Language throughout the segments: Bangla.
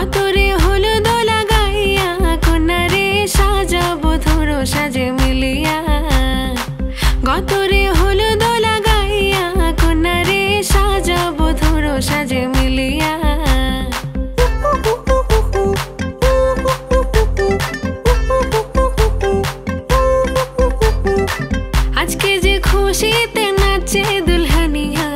গতরে হলুদ লাগাইয়া কন্যারে সাজাবো ধরো সাজে মিলিয়া। গতরে হলুদ লাগাইয়া কন্যারে সাজাবো ধরো সাজে মিলিয়া। আজকে যে খুশিতে নাচে দুলহানিয়া,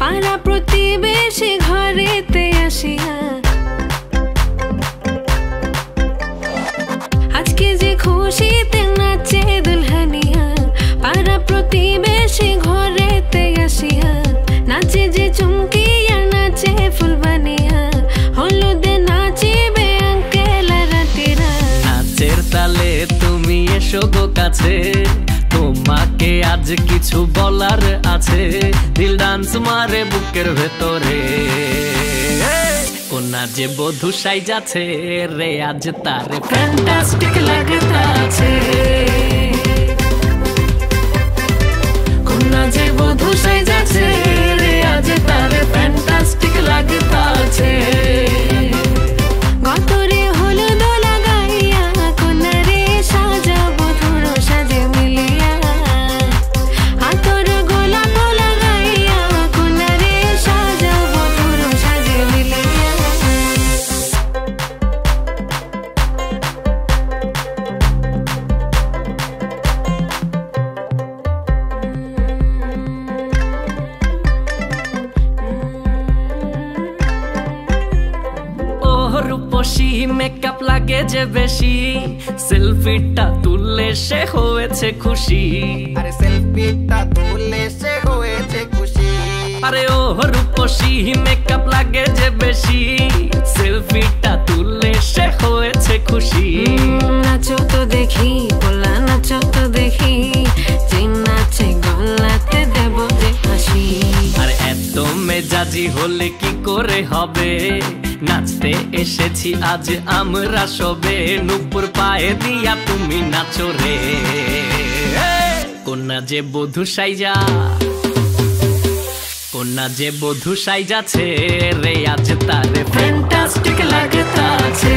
পাড়া প্রতিবেশী ঘরেতে আসিয়া। আজকে যে খুশিতে নাচে দুলহানিয়া, পাড়া প্রতিবেশী ঘরেতে আসিয়া। নাচে যে চুমকিয়া নাচে ফুলবানিয়া, হলুদে নাচিবে আঙ্কেল রাতিরা। নাচের তালে তুমি এসো গো কাছে, তোমাকে আজ কিছু বলার আছে। দিল ডান্স মারে বুকের ভেতরে, কোনা যে বধূ সাইজাছে রে আজ তারে ফ্যান্টাস্টিক লাগতাছে। কোনা যে বধূ সাইজাছে রে আজ তারে ফ্যান্টাস্টিক লাগতাছে। গতরে হলুদ লাগাইয়া কন্যারে সাজাবো ধরো সাজে মিলিয়া। হাতর গোলাপ লাগাইয়া কন্যারে সাজাবো ধরো সাজে মিলিয়া। রূপসী মেকআপ লাগে যে বেশি, সেলফিটা তুললে সে হয়েছে খুশি। আরে সেলফিটা তুললে সে হয়েছে খুশি। আরে ও রূপসী মেকআপ লাগে যে বেশি, সেলফিটা তুললে সে হয়েছে খুশি। নাচো তো দেখি গোলা, নাচো তো দেখি, যে নাচে গলাতে দেব যে হাসি। আর এত মেজাজি হলে কি করে হবে, নাচতে এসেছি আজ আমরা সবে। নুপুর পায়ে দিয়া তুমি নাচো রে, কোনা যে বধূ সাইজা, কোনা যে বধূ সাইজাছে রে আজ তারে ফ্যান্টাস্টিক লাগতাছে।